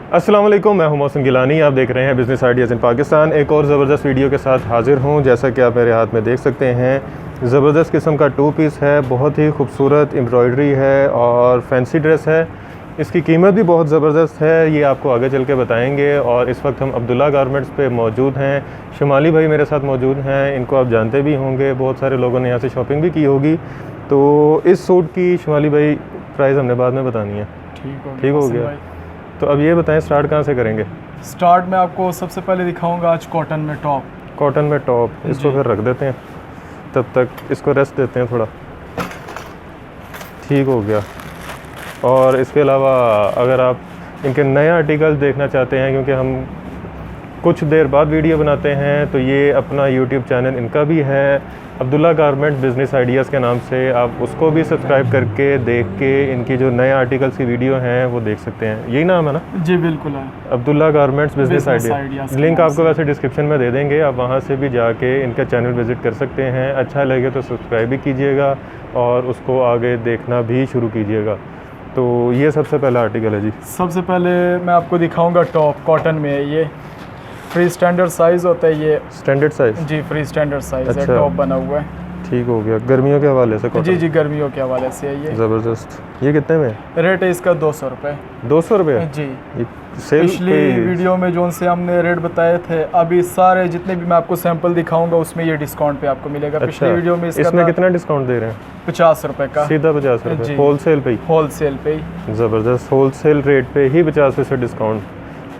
अस्सलाम वालेकुम, मैं हूं मौसम गिलानी। आप देख रहे हैं बिज़नेस आइडियाज़ इन पाकिस्तान। एक और ज़बरदस्त वीडियो के साथ हाज़िर हूं। जैसा कि आप मेरे हाथ में देख सकते हैं, ज़बरदस्त किस्म का 2 पीस है, बहुत ही खूबसूरत एम्ब्रॉयडरी है और फैंसी ड्रेस है। इसकी कीमत भी बहुत ज़बरदस्त है, ये आपको आगे चल के बताएंगे। और इस वक्त हम अब्दुल्ला गारमेंट्स पे मौजूद हैं। शुमाली भाई मेरे साथ मौजूद हैं, इनको आप जानते भी होंगे, बहुत सारे लोगों ने यहाँ से शॉपिंग भी की होगी। तो इस सूट की शुमाली भाई प्राइस हमने बाद में बतानी है। ठीक हो गया। तो अब ये बताएं, स्टार्ट कहाँ से करेंगे? स्टार्ट में आपको सबसे पहले दिखाऊंगा आज कॉटन में टॉप। कॉटन में टॉप, इसको फिर रख देते हैं, तब तक इसको रेस्ट देते हैं थोड़ा। ठीक हो गया। और इसके अलावा अगर आप इनके नए आर्टिकल्स देखना चाहते हैं, क्योंकि हम कुछ देर बाद वीडियो बनाते हैं, तो ये अपना यूट्यूब चैनल इनका भी है, अब्दुल्ला गारमेंट बिज़नेस आइडियाज़ के नाम से। आप उसको भी सब्सक्राइब करके देख के इनकी जो नए आर्टिकल्स की वीडियो हैं वो देख सकते हैं। यही नाम है ना? जी बिल्कुल है, Abdullah garments business ideas. Link आपको वैसे डिस्क्रिप्शन में दे देंगे, आप वहाँ से भी जाके इनका चैनल विज़िट कर सकते हैं। अच्छा लगे तो सब्सक्राइब भी कीजिएगा और उसको आगे देखना भी शुरू कीजिएगा। तो ये सबसे पहला आर्टिकल है जी। सबसे पहले मैं आपको दिखाऊंगा टॉप, कॉटन में है ये। फ्री स्टैंडर्ड साइज़ होता है ये। Standard size? जी फ्री स्टैंडर्ड साइज़ है, अच्छा। टॉप बना हुआ है। ठीक हो गया। गर्मियों के हवाले से कॉटन? जी गर्मियों के हवाले से है ये। ज़बरदस्त। ये कितने में? रेट है इसका 200 रुपये। 200 रुपये? जी। ये सेल पिछली वीडियो में जो से हमने रेट बताए थे, अभी सारे जितने भी मैं आपको सैंपल दिखाऊंगा उसमें ये डिस्काउंट पे आपको मिलेगा। अच्छा। पिछली वीडियो में इसमें कितना डिस्काउंट दे रहे हैं? 50 रुपये का। सीधा 50 रुपये? होलसेल पे ही? होलसेल पे ही। ज़बरदस्त। होलसेल रेट पे ही 50% डिस्काउंट।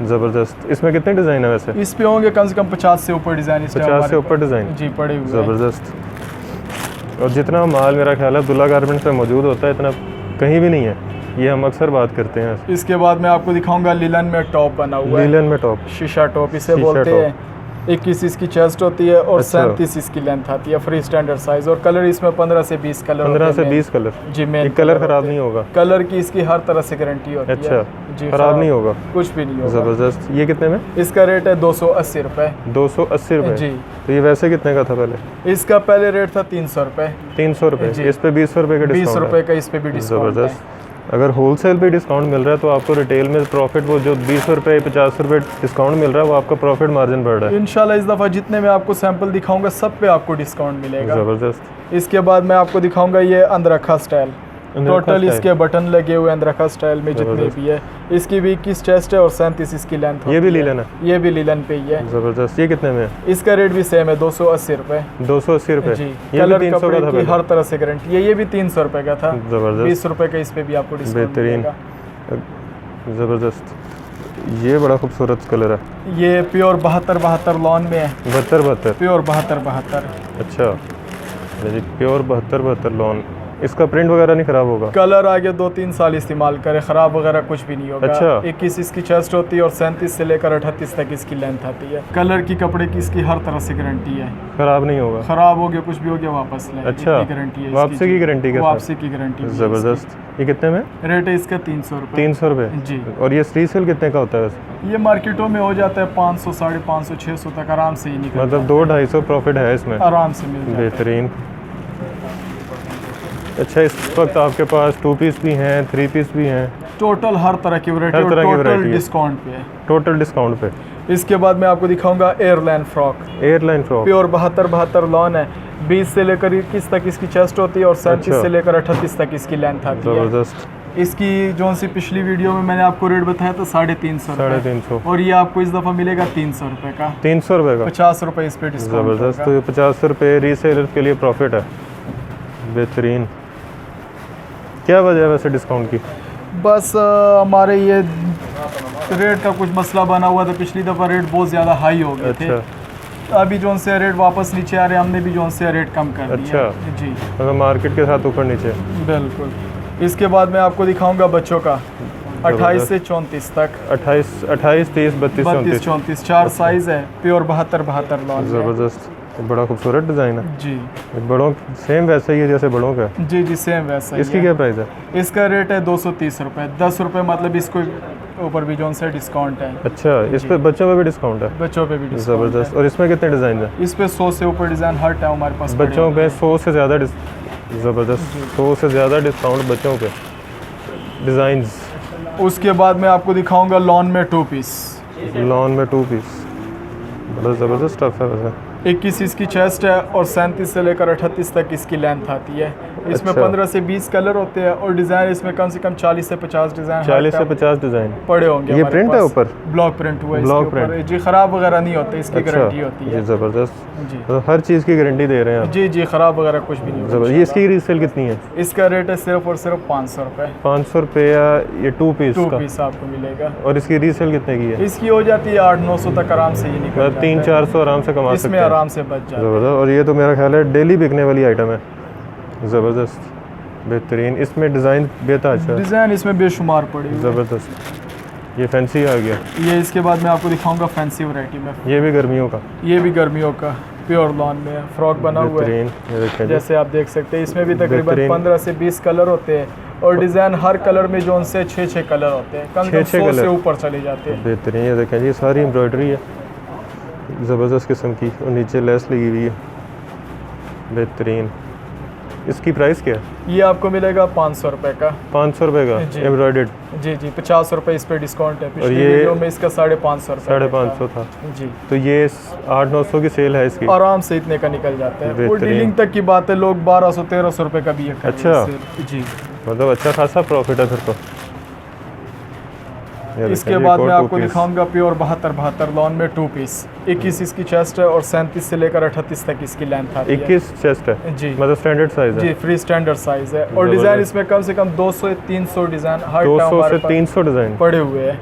ज़बरदस्त। इसमें कितने डिज़ाइन है वैसे? इस पे होंगे कम से कम 50 से ऊपर डिज़ाइन। 50 से ऊपर डिज़ाइन? जी पड़े हुए। ज़बरदस्त। और जितना माल मेरा ख्याल है अब्दुल्ला गारमेंट्स पे मौजूद होता है, इतना कहीं भी नहीं है। ये हम अक्सर बात करते हैं। इसके बाद मैं आपको दिखाऊंगा लिलन में टॉप बना हुआ है। लिलन में टॉप, शीशा टॉप इसे बोलते हैं। 21 इसकी चेस्ट होती है और 37 इसकी लेंथ आती है, फ्री स्टैंडर्ड साइज। और कलर इसमें 15 से 20 कलर। 15 से 20 कलर? जी मेन कलर ख़राब नहीं होगा? कलर की इसकी हर तरह से गारंटी होती है। अच्छा, जी ख़राब नहीं होगा? कुछ भी नहीं होगा। ज़बरदस्त। ये कितने में? इसका रेट है 280 रुपये। 280 रुपये? जी। तो ये वैसे कितने का था पहले? इसका पहले रेट था 300 रुपये। 300 रुपये? इस पे 20 रुपये का डिस्काउंट? 20 रुपये का इस पे भी डिस्काउंट। ज़बरदस्त। अगर होलसेल पे डिस्काउंट मिल रहा है तो आपको रिटेल में प्रॉफिट, वो जो 20 रुपये 50 रुपये डिस्काउंट मिल रहा है, वो आपका प्रॉफिट मार्जिन बढ़ रहा है। इंशाल्लाह इस दफ़ा जितने मैं आपको सैंपल दिखाऊंगा सब पे आपको डिस्काउंट मिलेगा। ज़बरदस्त। इसके बाद मैं आपको दिखाऊंगा ये अंदरखा स्टाइल। टोटल इसके बटन लगे हुए अंदरखा स्टाइल में जितने भी है। इसकी भी 21 चेस्ट है और 37 इसकी लेंथ। ये भी लीलन है? ये भी लीलन पे ही है। ज़बरदस्त। ये कितने में? इसका रेट भी सेम है, 280 रुपये। 280 रुपये? जी। ये कलर भी 300 का था? हर तरह से गारंटी है। ये भी 300 रुपये का था। ज़बरदस्त। 20 रुपये का इस पे भी आपको डिस्काउंट मिलेगा। ज़बरदस्त। ये बड़ा खूबसूरत कलर है। ये प्योर 72 लॉन में है। 72? प्योर 72। अच्छा जी, प्योर 72 लॉन। इसका प्रिंट वगैरह नहीं ख़राब होगा? कलर आगे 2-3 साल इस्तेमाल करे, ख़राब वगैरह कुछ भी नहीं होगा। अच्छा। 21 इसकी चेस्ट होती है और 37 से लेकर 38 तक इसकी लेंथ आती है। कलर की, कपड़े की इसकी हर तरह से गारंटी है। ख़राब नहीं होगा? ख़राब हो गया, कुछ भी हो गया वापस ले। अच्छा, गारंटी है। वापसी की गारंटी? वापसी की गारंटी। ज़बरदस्त। ये कितने में? रेट है इसका 300 रुपये। 300 रुपये? जी। और ये रीसेल कितने का होता है वैसे? ये मार्केटों में हो जाता है 500, 550, 600 तक आराम से ही निकलता है। मतलब 200-250 प्रॉफिट है इसमें? आराम से मिल जाता है। बेहतरीन। अच्छा, इस वक्त आपके पास 2 पीस भी हैं, 3 पीस भी हैं? टोटल हर तरह की वैरायटी, टोटल डिस्काउंट पे है। टोटल डिस्काउंट पे? इसके बाद मैं आपको दिखाऊंगा airline frock. Airline frock pure 72 lawn है। 20 से लेकर 21 तक इसकी चेस्ट होती है और 37 से लेकर 38 तक इसकी लेंथ आती है। ज़बरदस्त। इसकी जो सी पिछली वीडियो में मैंने आपको रेट बताया था 350 रुपये। 350? और ये आपको इस दफ़ा मिलेगा 300 रुपये का। 300 रुपये का? 50 रुपये इस पे डिस्काउंट। ज़बरदस्त। तो 50 रुपये रीसेलर के लिए प्रॉफिट है। बेहतरीन। क्या वजह है वैसे डिस्काउंट की? बस हमारे ये रेट का कुछ मसला बना हुआ था। पिछली दफ़ा रेट बहुत ज़्यादा हाई हो गए थे। अभी जो से रेट वापस नीचे आ रहे हैं, हमने भी जो से रेट कम कर दिया। अच्छा जी, मतलब मार्केट के साथ ऊपर नीचे? बिल्कुल। इसके बाद मैं आपको दिखाऊंगा बच्चों का 28 से 34 तक। 28, 30, 32, 34 4 साइज़ है। Pure 72 lawn. ज़बरदस्त। बड़ा खूबसूरत डिज़ाइन है। जी। बड़ों सेम वैसा ही है जैसे बड़ों का? जी सेम वैसा ही। इसकी क्या प्राइस है? इसका रेट है 230 रुपये। 10 रुपये मतलब इसको ऊपर भी जो से डिस्काउंट है। अच्छा, इस पे बच्चों पे भी डिस्काउंट है? बच्चों पे भी डिस्काउंट। ज़बरदस्त। और इसमें कितने डिज़ाइन है? इस पे 100 से ऊपर डिज़ाइन हर टाइम हमारे पास। बच्चों पे 100 से ज़्यादा ज़बरदस्त। 100 से ज़्यादा डिस्काउंट बच्चों पे डिज़ाइंस। उसके बाद मैं आपको दिखाऊंगा लॉन में 2 पीस। लॉन में 2 पीस, बड़ा ज़बरदस्त स्टफ है वैसे। 21 इसकी चेस्ट है और 37 से लेकर 38 तक इसकी लेंथ आती है। इसमें अच्छा। 15 से 20 कलर होते हैं और डिज़ाइन इसमें कम से कम 40 से 50 डिज़ाइन 40 से 50 डिज़ाइन पड़े होंगे। ये हमारे प्रिंट पास है ऊपर? ब्लॉक प्रिंट हुआ है ब्लॉक इसके ऊपर प्रिंट। जी, ख़राब वगैरह नहीं होता, इसकी अच्छा, गारंटी होती है ये ज़बरदस्त। जी तो हर चीज़ की गारंटी दे रहे हैं आप? जी जी, ख़राब वगैरह कुछ भी नहीं होता। ज़बरदस्त। ये इसकी रीसेल कितनी है? इसका रेट है सिर्फ और सिर्फ 500 रुपये। 500 रुपये या ये 2 पीस 2 का? पीस आपको मिलेगा। और इसकी रीसेल कितने की है? इसकी हो जाती है 800-900 तक आराम से, ये निकल मतलब 300-400 आराम से कमा सकते इसमें हैं। आराम से बच जाता है। ज़बरदस्त। और ये तो मेरा ख्याल है डेली बिकने वाली आइटम है। ज़बरदस्त, बेहतरीन। इसमें डिज़ाइन बेताज है, डिज़ाइन इसमें बेशुमार पड़े हुए हैं। ज़बरदस्त। ये फैंसी आ गया। ये इसके बाद मैं आपको दिखाऊंगा फैंसी वैरायटी में। ये भी गर्मियों का? ये भी गर्मियों का प्योर लॉन में है, फ्रॉक बना हुआ है। बेहतरीन, ये देखें जी। जैसे आप देख सकते हैं इसमें भी तकरीबन बेहतरीन। 15 से 20 कलर होते हैं और डिज़ाइन हर कलर में जो उनसे 6-6 कलर होते हैं, कम से कम 6-6 100 से कलर। ऊपर चले जाते हैं। बेहतरीन, ये देखें जी, सारी एम्ब्रॉयडरी है ज़बरदस्त किस्म की और नीचे लेस लगी हुई है। बेहतरीन। इसकी प्राइस क्या है? ये आपको मिलेगा 500 रुपये का। 500 रुपये का जी। एम्ब्रॉयडर्ड? जी जी, 50 रुपये इस पे डिस्काउंट है। पिछली ये वीडियो में इसका 550 रुपये 550 था। जी। तो ये 800-900 की सेल है इसकी? आराम से इतने का निकल जाता है। वो बेहतरीन। डीलिंग तक की बात है, लोग 1200-1300 रुपये का भी ये कर रहे हैं अच्छा। सेल। जी। मतलब अच्छा खासा प्रॉफिट है फिर तो। ये इसके देखें जी, बाद मैं कोट आपको 2 पीस। दिखाऊंगा प्योर 72 लॉन में 2 पीस। 21 इसकी चेस्ट है और 37 से लेकर 38 तक इसकी लेंथ आती है। 21 चेस्ट है? जी। मतलब स्टैंडर्ड साइज जी, है? फ्री स्टैंडर्ड साइज है और ज़बरदस्त। डिज़ाइन इसमें कम से कम 200 से 300 डिज़ाइन हर टाइम 200 हमारे से पास 300 डिज़ाइन पड़े हुए हैं।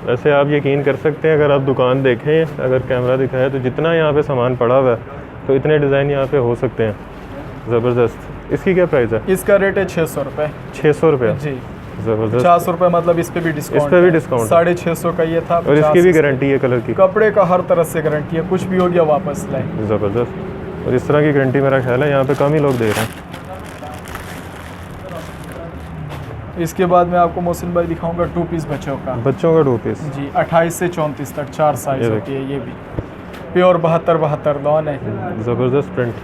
वैसे आप यकीन कर सकते हैं, अगर आप दुकान देखें, अगर कैमरा दिखाए तो जितना यहाँ पे सामान पड़ा हुआ है तो इतने डिज़ाइन यहाँ पे हो सकते हैं। ज़बरदस्त। इसकी क्या प्राइस है? इसका रेट है 600 रुपये। 600 रुपये? जी। ज़बरदस्त। 50 रुपये, मतलब इस पे भी डिस्काउंट। इस पे भी डिस्काउंट है? 650 का ये था। और इसकी 50 भी इस पे। गारंटी है कलर की? कपड़े का हर तरह से गारंटी है, कुछ भी हो गया वापस लाए। ज़बरदस्त। और इस तरह की गारंटी मेरा ख्याल है यहाँ पे कम ही लोग दे रहे हैं। इसके बाद मैं आपको मोहसिन भाई दिखाऊंगा 2 पीस बच्चों का। बच्चों का 2 पीस? जी, 28 से 34 तक 4 साइज ये होती है। ये भी प्योर 72 लॉन है। ज़बरदस्त प्रिंट।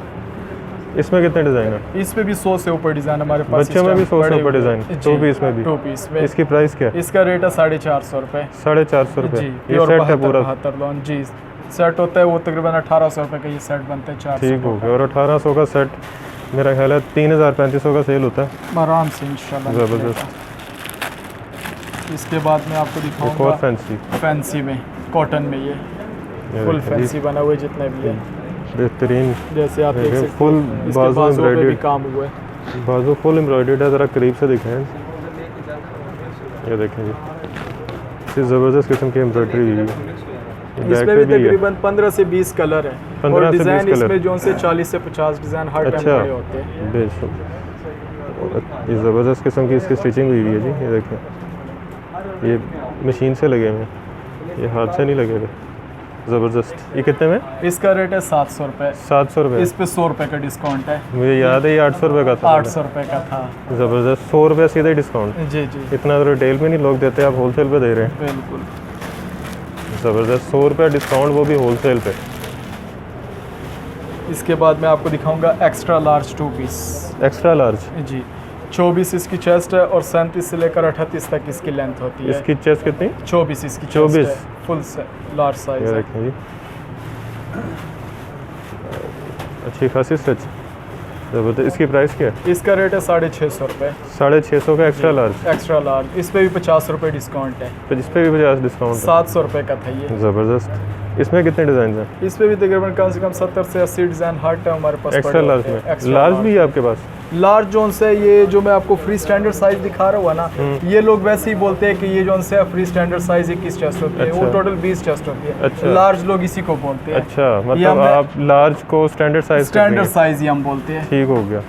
इसमें कितने डिज़ाइन है? इस पे भी 100 से ऊपर डिज़ाइन हमारे पास। बच्चों में भी 100 से बड़े ऊपर हुए। डिज़ाइन? जी, 2 पीस में भी? 2 पीस में। इसकी प्राइस क्या है? इसका रेट है 450 रुपये। 450 रुपये? जी, ये प्योर सेट है पूरा? 72 लॉन। जी, सेट होता है वो तकरीबन 1800 रुपये का ये सेट बनता है। 400 ठीक हो गया। और 1800 का सेट मेरा ख्याल है 3000-3500 का सेल होता है आराम से इंशाल्लाह। ज़बरदस्त। इसके बाद मैं आपको एक और दिखाऊंगा फैंसी फैंसी में, कॉटन में। ये फुल देखिए फैंसी बना हुआ है जितने भी है। बेहतरीन। जैसे आप देख देखिए, सकते फुल हैं इसके बाजू बाजुओं पे भी एम्ब्रॉयडर्ड। काम हुआ है। बाजू फुल एम्ब्रॉयडर्ड है, ज़रा करीब से दिखाएं। ये देखें जी, इस ज़बरदस्त किस्म की एम्ब्रॉयडरी हुई है। बैक इसमें पे भी भी है। तकरीबन 15 से 20 कलर है 15 और से 20 डिज़ाइन कलर। इसमें जो से 40 से 50 डिज़ाइन हर टाइम अच्छा, पड़े होते हैं। बेशक। ये ज़बरदस्त किस्म की इसकी स्टिचिंग हुई है जी। ये देखें, ये मशीन से लगे हुए हैं, ये हाथ से नहीं लगे हुए। ज़बरदस्त। ये कितने में? इसका रेट है 700 रुपये। 700 रुपये? इस पे 100 रुपये का डिस्काउंट है। मुझे याद है ये 800 रुपये का था। 800 रुपये का था। ज़बरदस्त। 100 रुपये सीधे डिस्काउंट? जी जी, इतना तो रिटेल में नहीं लोग देते, आप होलसेल पे दे रहे हैं। बिल्कुल। ज़बरदस्त। 100 रुपये डिस्काउंट, वो भी होलसेल पे। इसके बाद मैं आपको दिखाऊंगा एक्स्ट्रा लार्ज 2 पीस। Extra large? जी, 24 इसकी चेस्ट है और 37 से लेकर 38 तक इसकी लेंथ होती है। इसकी चेस्ट कितनी? 24 इसकी 24? चेस्ट है, फुल लार्ज साइज ये है। देखें जी, अच्छी खासी स्टिच। ज़बरदस्त। इसकी प्राइस क्या है? इसका रेट है 650 रुपये। 650 का एक्स्ट्रा लार्ज? Extra large. इस पे भी 50 रुपये डिस्काउंट है। तो जिस पे भी 50 डिस्काउंट है। 700 रुपये का था ये। ज़बरदस्त। इसमें कितने डिज़ाइन हैं? इस पे भी तकरीबन कम से कम 70 से 80 डिज़ाइन हर टाइम हमारे पास एक्स्ट्रा पड़े लार्ज होते हैं। में? एक्स्ट्रा लार्ज भी है आपके पास? लार्ज जोन से, ये जो मैं आपको फ्री स्टैंडर्ड साइज दिखा रहा हुआ ना, ये लोग वैसे ही बोलते हैं कि ये जोन से फ्री स्टैंडर्ड साइज 21 चेस्ट होती है। वो अच्छा। टोटल 20 चेस्ट होती है। अच्छा। लार्ज लोग इसी को बोलते हैं। अच्छा, ये मतलब हमने- आप लार्ज को स्टैंडर्ड साइज स्टैंडर्ड साइज ही हम बोलते हैं। ठीक हो गया।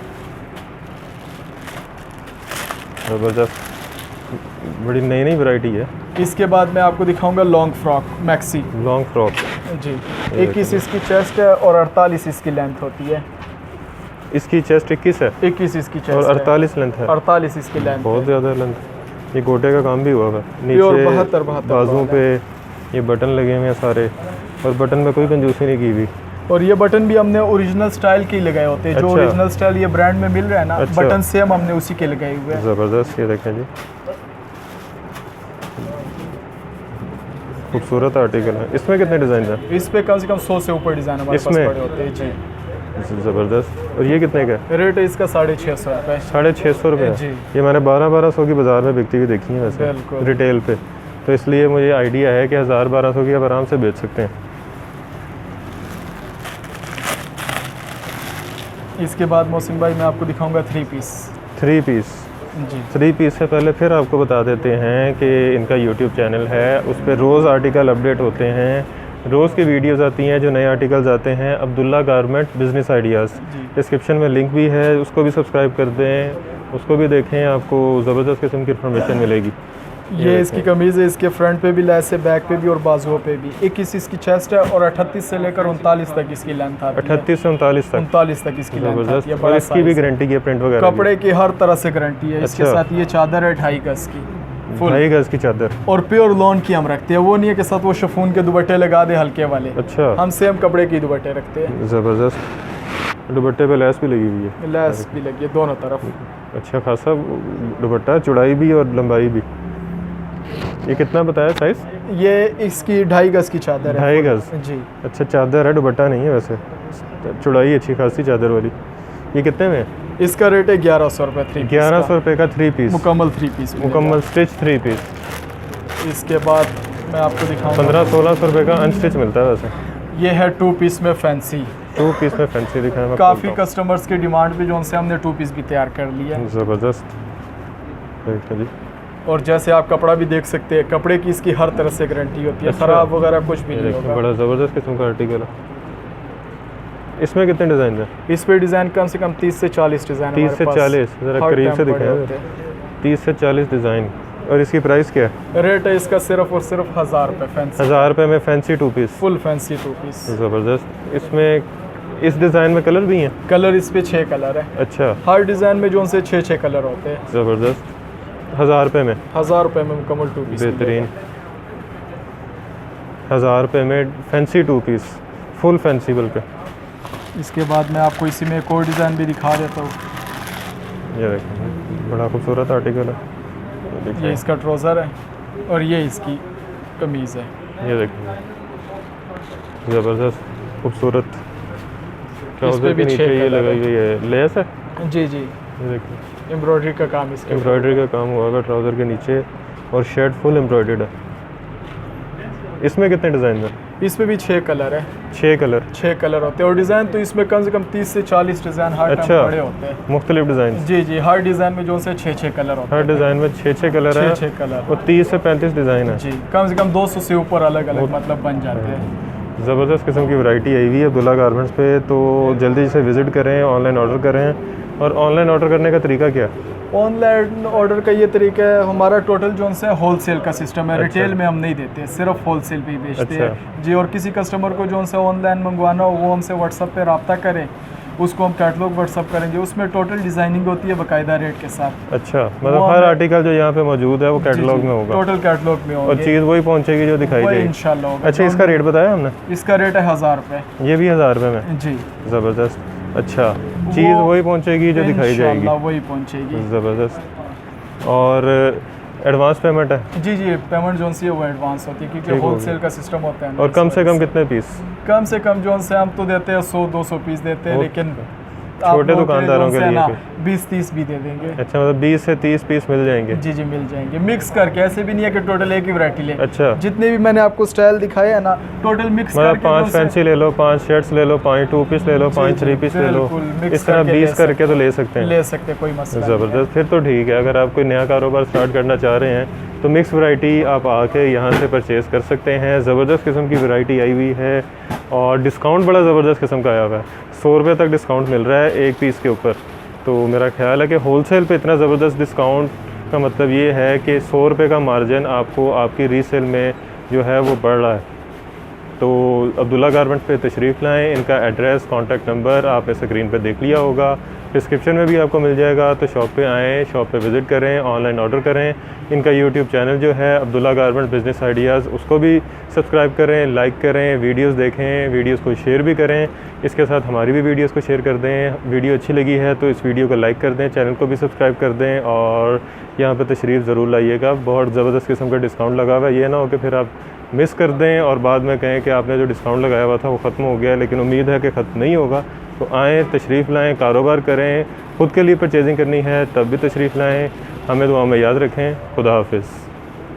ज़बरदस्त। बड़ी नई नई वैरायटी है। इसके बाद मैं आपको दिखाऊंगा long frock maxi. Long frock? जी, 21 इसकी चेस्ट है और 48 इसकी लेंथ होती है। इसकी चेस्ट 21 है 21 इसकी चेस्ट और है, 48 लेंथ है? 48 इसकी लेंथ बहुत है। ज़्यादा लेंथ। ये गोटे का काम भी हुआ है प्योर नीचे 72 बाजुओं पे, ये बटन लगे हुए हैं सारे, और बटन में कोई कंजूसी नहीं की हुई। और ये बटन भी हमने ओरिजिनल स्टाइल के ही लगाए होते हैं। जो अच्छा। ओरिजिनल स्टाइल ये ब्रांड में मिल रहा है ना, अच्छा। बटन सेम हमने उसी के लगाए हुए हैं। ज़बरदस्त। ये देखें जी, खूबसूरत आर्टिकल है। इसमें कितने डिज़ाइन हैं? इस पे कम से कम 100 से ऊपर डिज़ाइन हमारे पास इसमें? पड़े होते हैं जी। ज़बरदस्त। और ये कितने का है? रेट है इसका 650 रुपये। 650 रुपये जी। ये मैंने 1200 की बाज़ार में बिकती हुई देखी है वैसे बिल्कुल। रिटेल पे, तो इसलिए मुझे आइडिया है कि 1000-1200 की आप आराम से बेच सकते हैं। इसके बाद मौसम भाई मैं आपको दिखाऊंगा 3 पीस। 3 पीस। जी 3 पीस से पहले फिर आपको बता देते हैं कि इनका यूट्यूब चैनल है, उस पर रोज़ आर्टिकल अपडेट होते हैं, रोज़ की वीडियोस आती हैं, जो नए आर्टिकल्स आते हैं। अब्दुल्ला गारमेंट बिज़नेस आइडियाज़, जी। डिस्क्रिप्शन में लिंक भी है, उसको भी सब्सक्राइब कर दें, उसको भी देखें, आपको ज़बरदस्त किस्म की इन्फॉर्मेशन मिलेगी। ये इसकी कमीज़ है, इसके फ्रंट पे भी लेस है, बैक पे भी और बाजुओं पे भी। 21 इसकी चेस्ट है और 38 से लेकर 39 तक इसकी लेंथ आती है। 38 से 39 तक 39 तक इसकी लेंथ आती ज़बरदस्त। है। और बड़ा इसकी भी size है। गारंटी है, प्रिंट वगैरह कपड़े की हर तरह से गारंटी है। इसके अच्छा। साथ ये चादर है 2.5 गज की, फुल 2.5 गज की चादर। और प्योर लॉन की हम रखते हैं। वो नहीं है कि साथ वो शिफॉन के दुपट्टे लगा दे हल्के वाले, अच्छा हम सेम कपड़े के दुपट्टे रखते हैं। ज़बरदस्त। दुपट्टे पे लेस भी लगी हुई है, लेस भी लगी है दोनों तरफ। अच्छा खासा दुपट्टा, चौड़ाई भी और लंबाई भी। ये कितना बताया साइज़? ये इसकी 2.5 गज की चादर है। 2.5 गज। जी अच्छा चादर है, दुपट्टा नहीं है वैसे, चौड़ाई अच्छी खासी चादर वाली। ये कितने में है? इसका रेट है 1100 रुपये 3 पीस 1100 रुपये का 3 पीस, मुकम्मल 3 पीस मुकम्मल स्टिच 3 पीस। इसके बाद मैं आपको दिखाऊंगा 1500-1600 रुपये का अनस्टिच मिलता है वैसे। ये है 2 पीस में फैंसी। 2 पीस में फैंसी दिखाया मैं काफ़ी आपको। कस्टमर्स की डिमांड पे जो उनसे हमने 2 पीस भी तैयार कर लिया है। ज़बरदस्त। ठीक है जी। और जैसे आप कपड़ा भी देख सकते हैं, कपड़े की इसकी हर तरह से गारंटी होती है, अच्छा। ख़राब वगैरह कुछ भी ये नहीं देखिए होगा। बड़ा ज़बरदस्त किस्म का आर्टिकल है। इसमें कितने डिज़ाइन हैं? इस पे डिज़ाइन कम से कम 30 से 40 डिज़ाइन 30 से 40, ज़रा करीब से दिखाएं। 30 से 40 डिज़ाइन। और इसकी प्राइस क्या है? रेट है इसका सिर्फ और सिर्फ 1000 रुपये फैंसी, 1000 रुपये में fancy 2 piece. Full fancy 2 piece. ज़बरदस्त। इसमें इस डिज़ाइन में कलर भी हैं? कलर इस पे 6 कलर है। अच्छा हर डिज़ाइन में जो उनसे 6 कलर होते हैं। ज़बरदस्त। 1000 रुपये में 1000 रुपये में मुकम्मल 2 पीस बेहतरीन। 1000 रुपये में फैंसी 2 पीस, फुल फैंसी बल्कि। इसके बाद मैं आपको इसी में एक और डिज़ाइन भी दिखा देता हूँ। ये देखिए बड़ा खूबसूरत आर्टिकल है। ये इसका ट्राउज़र है और ये इसकी कमीज़ है। ये देखिए ज़बरदस्त खूबसूरत। ट्राउज़र भी के नीचे 6 ये कलर लगाई हुई है, लेस है। जी जी, ये देखिए एम्ब्रॉयडरी का काम इसके ऊपर। एम्ब्रॉयडरी का काम हुआ होगा ट्राउज़र के नीचे, और शर्ट फुल एम्ब्रॉयडर्ड है। इसमें कितने डिज़ाइन हैं? इसमें भी 6 कलर है। 6 कलर। 6 कलर होते हैं और डिज़ाइन तो इसमें कम से कम 30 से 40 डिज़ाइन हर टाइम अच्छा। पड़े होते हैं। मुख्तलिफ डिज़ाइन। जी जी, हर डिज़ाइन में जो से 6 कलर होते हर हैं। डिज़ाइन में 6 कलर है 6 कलर और 30 से 35 डिज़ाइन है। जी, कम से कम 200 से ऊपर अलग अलग मतलब बन जाते हैं। ज़बरदस्त किस्म की वैरायटी आई हुई है अब्दुल्ला गारमेंट्स पे, तो जल्दी से विज़िट करें, ऑनलाइन ऑर्डर करें। और ऑनलाइन ऑर्डर करने का तरीका क्या है? ऑनलाइन ऑर्डर का ये तरीका है, हमारा टोटल जो है होलसेल का सिस्टम है। अच्छा। रिटेल में हम नहीं देते, सिर्फ होलसेल पे ही बेचते अच्छा। हैं जी। और किसी कस्टमर को जो है ऑनलाइन मंगवाना हो वो हमसे व्हाट्सअप पे रब्ता करें, उसको हम कैटलॉग व्हाट्सअप करेंगे, उसमें टोटल डिज़ाइनिंग होती है बाकायदा रेट के साथ। अच्छा, मतलब वो हर हमें- आर्टिकल जो यहाँ पे मौजूद है वो कैटलॉग में होगा, टोटल कैटलॉग में और होगा चीज़ वही पहुँचेगी जो दिखाई वही जाएगी। इंशाल्लाह होगा। अच्छा, इसका रेट बताया हमने? इसका रेट है 1000 रुपये। ये भी 1000 रुपये में? जी, ज़बरदस्त। अच्छा, चीज़ वही पहुँचेगी जो दिखाई जाएगी। इंशाल्लाह वही पहुँचेगी। ज़बरदस्त। और एडवांस पेमेंट है? जी जी, पेमेंट जो सी है वो एडवांस होती है ठीक क्योंकि हो होलसेल का सिस्टम होता है ना। और कम इस से वजह कम कितने पीस? कम से कम जो से हम तो देते हैं 100-200 पीस देते हैं, वो लेकिन छोटे दुकानदारों के लिए 20-30 भी दे देंगे। अच्छा, मतलब 20 से 30 पीस मिल जाएंगे? जी जी, मिल जाएंगे मिक्स करके। ऐसे भी नहीं है कि टोटल एक ही वैरायटी ले। अच्छा, जितने भी मैंने आपको स्टाइल दिखाए है ना, टोटल मिक्स मतलब करके 5 फैंसी ले लो, 5 शर्ट्स ले लो, 5 2 पीस ले लो, 5 3 पीस ले लो, बिल्कुल, mix इस तरह करके 20 ले करके तो ले सकते हैं। ले सकते हैं, कोई मसला नहीं है। ज़बरदस्त। फिर तो ठीक है, अगर आप कोई नया कारोबार स्टार्ट करना चाह रहे हैं तो मिक्स वैरायटी आप आके यहाँ से परचेज़ कर सकते हैं। ज़बरदस्त किस्म की वैरायटी आई हुई है और डिस्काउंट बड़ा ज़बरदस्त किस्म का आया हुआ है। 100 रुपये तक डिस्काउंट मिल रहा है एक पीस के ऊपर। तो मेरा ख्याल है कि होलसेल पे इतना ज़बरदस्त डिस्काउंट का मतलब ये है कि 100 रुपये का मार्जिन आपको आपकी रीसेल में जो है वो बढ़ रहा है। तो अब्दुल्ला गारमेंट्स पे तशरीफ़ लाएँ। इनका एड्रेस, कॉन्टैक्ट नंबर आपने स्क्रीन पे देख लिया होगा। डिस्क्रिप्शन में भी आपको मिल जाएगा। तो शॉप पे आएँ, शॉप पे विज़िट करें, ऑनलाइन ऑर्डर करें। इनका यूट्यूब चैनल जो है अब्दुल्ला गारमेंट बिज़नेस आइडियाज़, उसको भी सब्सक्राइब करें, लाइक करें, वीडियोस देखें, वीडियोस को शेयर भी करें। इसके साथ हमारी भी वीडियोस को शेयर कर दें। वीडियो अच्छी लगी है तो इस वीडियो को लाइक कर दें, चैनल को भी सब्सक्राइब कर दें और यहाँ पर तशरीफ़ ज़रूर लाइएगा। बहुत ज़बरदस्त किस्म का डिस्काउंट लगा हुआ है। ये ना हो कि फिर आप मिस कर दें और बाद में कहें कि आपने जो डिस्काउंट लगाया हुआ था वो ख़त्म हो गया, लेकिन उम्मीद है कि ख़त्म नहीं होगा। तो आएँ, तशरीफ़ लाएँ, कारोबार करें, ख़ुद के लिए परचेजिंग करनी है तब भी तशरीफ़ लाएँ। हमें दुआ में याद रखें। खुदा हाफ़िज़।